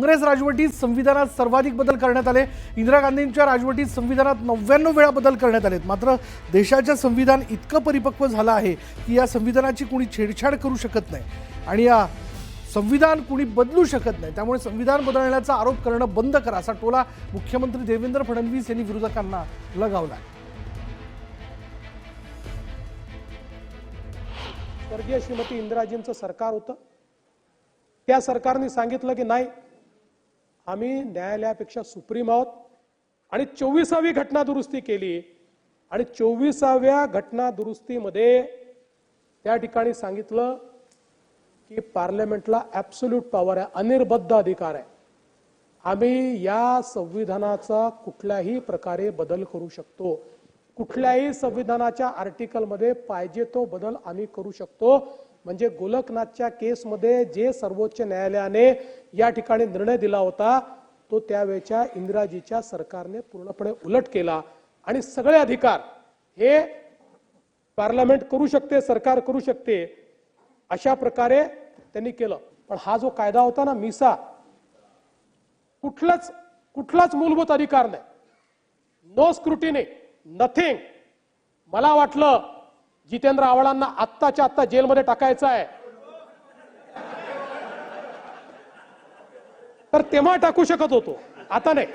काँग्रेस राजवटीत संविधानात सर्वाधिक बदल करण्यात आले। इंदिरा गांधींच्या राजवटीत संविधानात 99 वेळा बदल करण्यात आलेत। मात्र देशाचे संविधान इतकं परिपक्व झालं आहे की या संविधानाची कोणी छेडछाड करू शकत नाही आणि या संविधान कोणी बदलू शकत नाही। त्यामुळे संविधान बदलण्याचा आरोप करणं बंद करा असा टोला मुख्यमंत्री देवेंद्र फडणवीस यांनी विरोधकांना लगावला। स्वर्गीय श्रीमती इंदिराजींचं सरकार होतं, त्या सरकारने सांगितलं की नाही, आम्ही न्यायालयापेक्षा सुप्रीम आहोत आणि 24वी घटना दुरुस्ती केली आणि 24व्या घटना दुरुस्तीमध्ये त्या ठिकाणी सांगितलं की पार्लमेंटला ॲब्सोल्यूट पॉवर आहे, अनिर्बद्ध अधिकार आहे। आम्ही या संविधानाचा कुठल्याही प्रकारे बदल करू शकतो, कुठल्याही संविधानाच्या आर्टिकलमध्ये पाहिजे तो बदल आम्ही करू शकतो। म्हणजे गोलकनाथच्या केसमध्ये जे सर्वोच्च न्यायालयाने या ठिकाणी निर्णय दिला होता तो त्यावेळच्या इंदिराजीच्या सरकारने पूर्णपणे उलट केला आणि सगळे अधिकार हे पार्लमेंट करू शकते, सरकार करू शकते, अशा प्रकारे त्यांनी केलं। पण हा जो कायदा होता ना, मिसा, कुठलाच मूलभूत अधिकार नाही, नो स्क्रुटिनी, नथिंग। मला वाटलं जितेंद्र आव्हाडांना आत्ताच्या आत्ता जेलमध्ये टाकायचं आहे, तर तेव्हा टाकू शकत होतो, आता नाही।